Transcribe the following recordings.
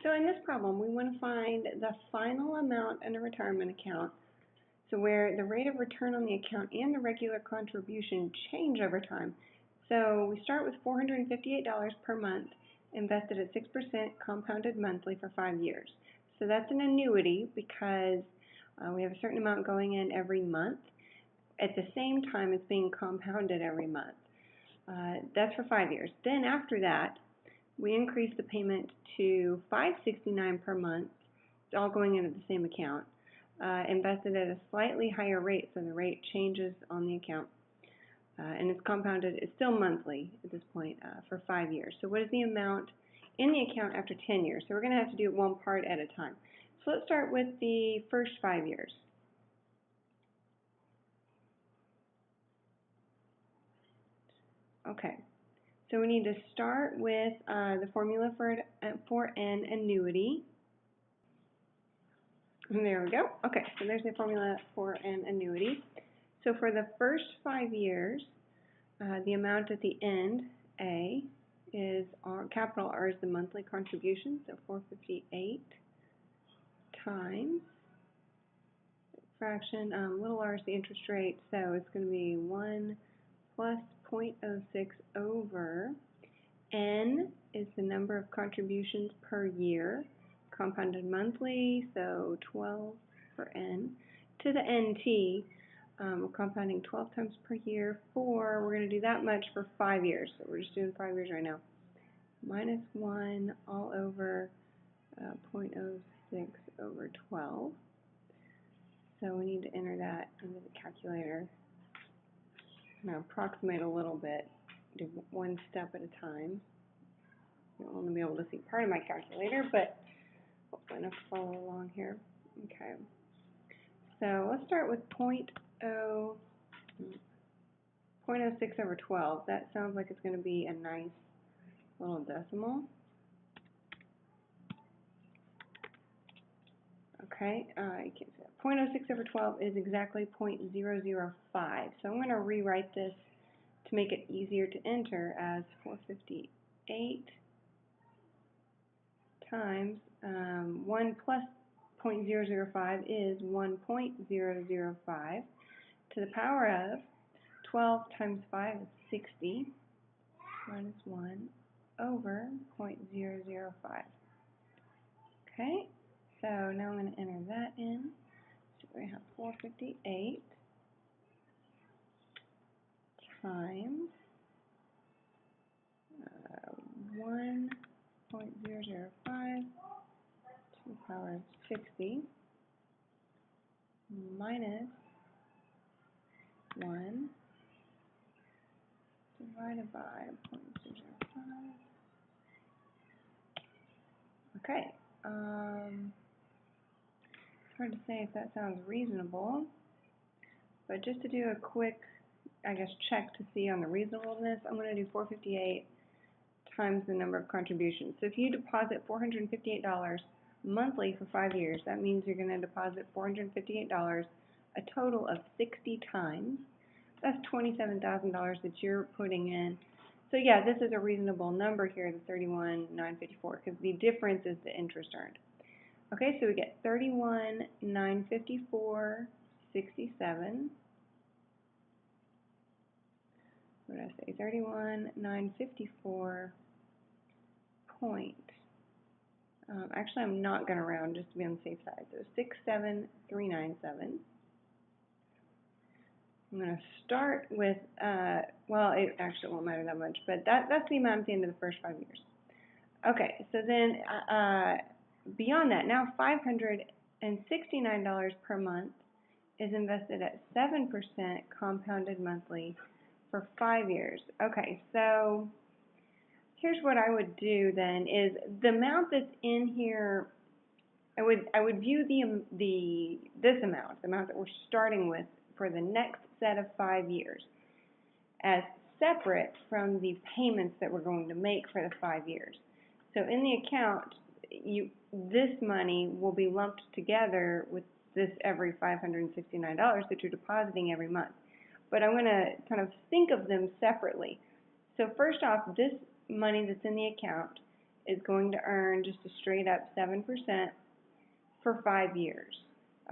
So in this problem, we want to find the final amount in a retirement account, so where the rate of return on the account and the regular contribution change over time. So we start with $458 per month, invested at 6% compounded monthly for 5 years. So that's an annuity because we have a certain amount going in every month. At the same time, it's being compounded every month. That's for 5 years. Then after that, we increase the payment to $569 per month. It's all going into the same account, invested at a slightly higher rate, so the rate changes on the account, and it's compounded. It's still monthly at this point for 5 years. So what is the amount in the account after 10 years? So we're going to have to do it one part at a time. So let's start with the first 5 years. Okay. So we need to start with the formula for an annuity. And there we go. Okay, so there's the formula for an annuity. So for the first 5 years, the amount at the end, A, is capital R is the monthly contribution, so 458 times fraction, little r is the interest rate, so it's going to be 1 plus 0.06 over N is the number of contributions per year, compounded monthly, so 12 for N, to the NT. We're compounding 12 times per year for, we're going to do that much for 5 years, so we're just doing 5 years right now, minus 1 all over 0.06 over 12. So we need to enter that into the calculator. I'm going to approximate a little bit, do one step at a time. You'll only be able to see part of my calculator, but hopefully enough to follow along here. Okay. So let's start with 0.06 over 12. That sounds like it's going to be a nice little decimal. Okay, you can't see that. 0.06 over 12 is exactly 0.005. So I'm going to rewrite this to make it easier to enter as 458 times 1 plus 0.005 is 1.005 to the power of 12 times 5 is 60 minus 1 over 0.005. Okay, so now I'm going to enter that in. So we have 458 times 1.005 to the power of 60 minus 1 divided by 0.005. Okay. It's hard to say if that sounds reasonable, but just to do a quick, I guess, check to see on the reasonableness, I'm going to do 458 times the number of contributions. So if you deposit $458 monthly for 5 years, that means you're going to deposit $458 a total of 60 times. That's $27,000 that you're putting in. So yeah, this is a reasonable number here, the $31,954, because the difference is the interest earned. Okay, so we get $31,954.67. What did I say? $31,954 point. Actually, I'm not going to round just to be on the safe side. So 67397. I'm going to start with, well, it actually won't matter that much, but that's the amount at the end of the first 5 years. Okay, so then beyond that, now $569 per month is invested at 7% compounded monthly for 5 years. Okay, so here's what I would do then is the amount that's in here, I would view this amount, the amount that we're starting with for the next set of 5 years, as separate from the payments that we're going to make for the 5 years. So in the account, this money will be lumped together with this every $569 that you're depositing every month. But I'm going to kind of think of them separately. So first off, this money that's in the account is going to earn just a straight up 7% for 5 years.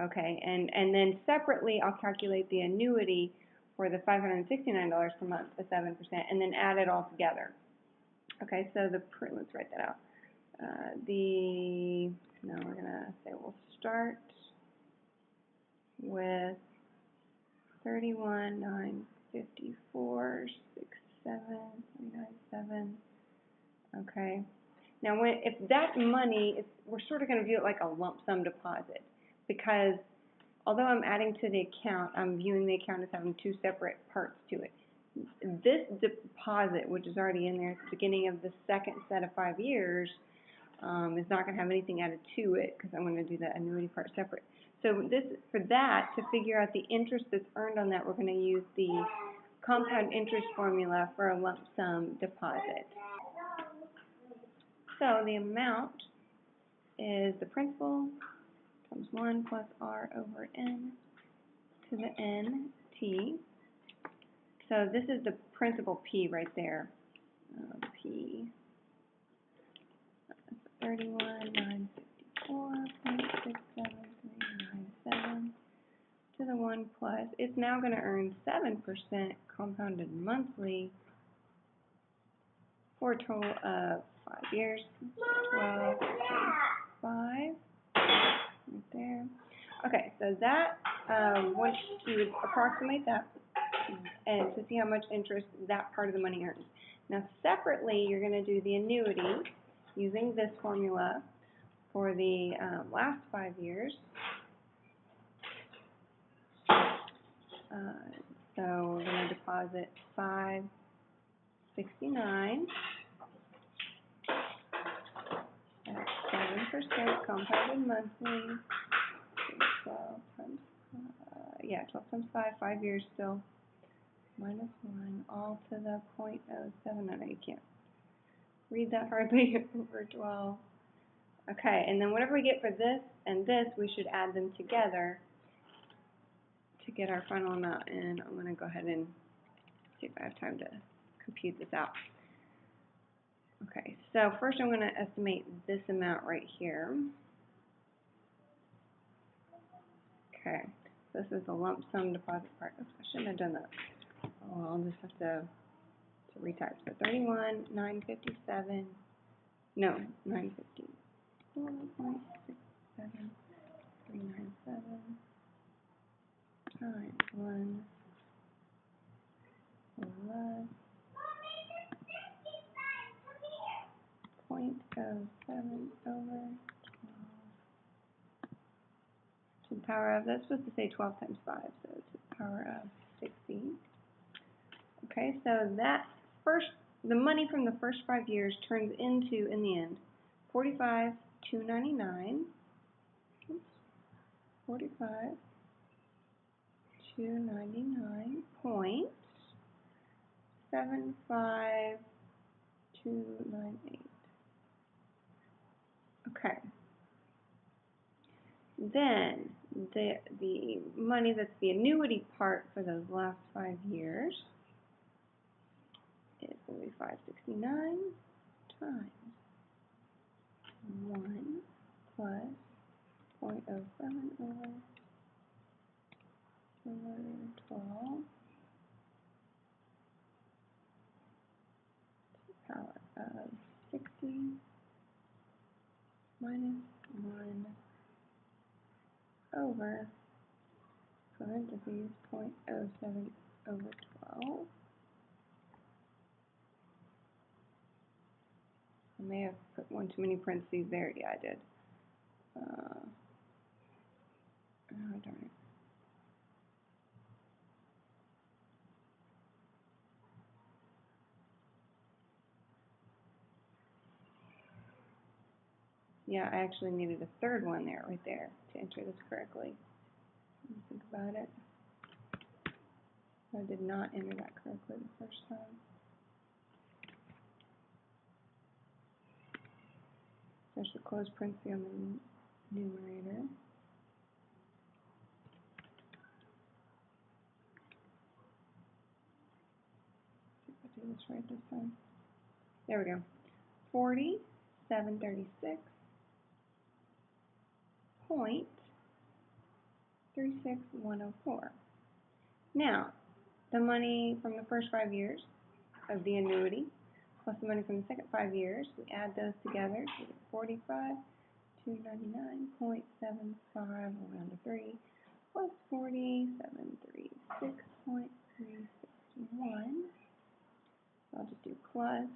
Okay, and then separately I'll calculate the annuity for the $569 per month, the 7%, and then add it all together. Okay, so let's write that out. We're gonna say we'll start with 31,954,67397. Okay. Now, if that money, we're sort of going to view it like a lump sum deposit, because although I'm adding to the account, I'm viewing the account as having two separate parts to it. This deposit, which is already in there at the beginning of the second set of 5 years, is not going to have anything added to it, because I'm going to do the annuity part separate. So for that, to figure out the interest that's earned on that, we're going to use the compound interest formula for a lump sum deposit. So the amount is the principal times 1 plus r over n to the n t. So this is the principal P right there. P 31,954.67397 to the 1 plus. It's now going to earn 7% compounded monthly for a total of 5 years. 12 times 5 right there. Okay, so that once you would approximate that and to see how much interest that part of the money earns. Now separately, you're going to do the annuity using this formula for the last 5 years. So we're going to deposit $569 at 7% compounded monthly. 12 times 5, 5 years still. Minus 1, all to the 0.07. I know you can't read that hardly over 12. Okay, and then whatever we get for this and this, we should add them together to get our final amount. And I'm going to go ahead and see if I have time to compute this out. Okay, so first I'm going to estimate this amount right here. Okay, this is the lump sum deposit part. Oops, I shouldn't have done that. Oh, I'll just have to retype. So 31,957. No, 954.67397 times 1 plus 0.07 over 12 to the power of, that's supposed to say 12 times 5, so to the power of 60. Okay, so the money from the first 5 years turns into, in the end, 45,299. 45,299.75298. Okay. Then the money that's the annuity part for those last 5 years is going to be 569 times 1 plus 0.07 over 12 to the power of 60 minus 1 over parentheses 0.07 over 12. I may have put one too many parentheses there. Yeah, I did. Oh, darn it. Yeah, I actually needed a third one there, right there, to enter this correctly. Let me think about it. I did not enter that correctly the first time. So I should close parentheses on the numerator. See if I do this right this time. There we go. 40 $736.36104. Now, the money from the first 5 years of the annuity plus the money from the second 5 years, we add those together to get 45,299.75 around to 3 plus 4736.361. So I'll just do plus,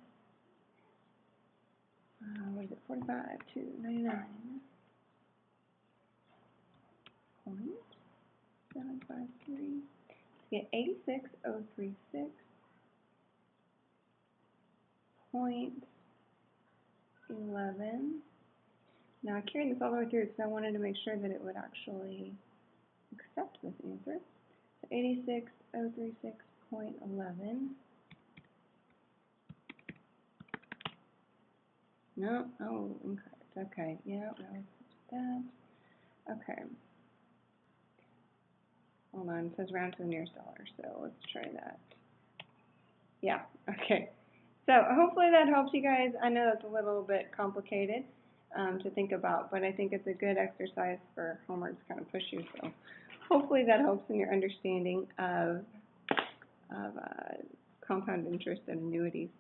what is it, 45,299.753 to get 86,036.11. Now I carried this all the way through because I wanted to make sure that it would actually accept this answer. So 86,036.11. No, oh, incorrect. Okay, yeah, that. Okay. Hold on, it says round to the nearest dollar, so let's try that. Yeah, okay. So hopefully that helps you guys. I know that's a little bit complicated to think about, but I think it's a good exercise for homework to kind of push you. So hopefully that helps in your understanding of compound interest and annuities.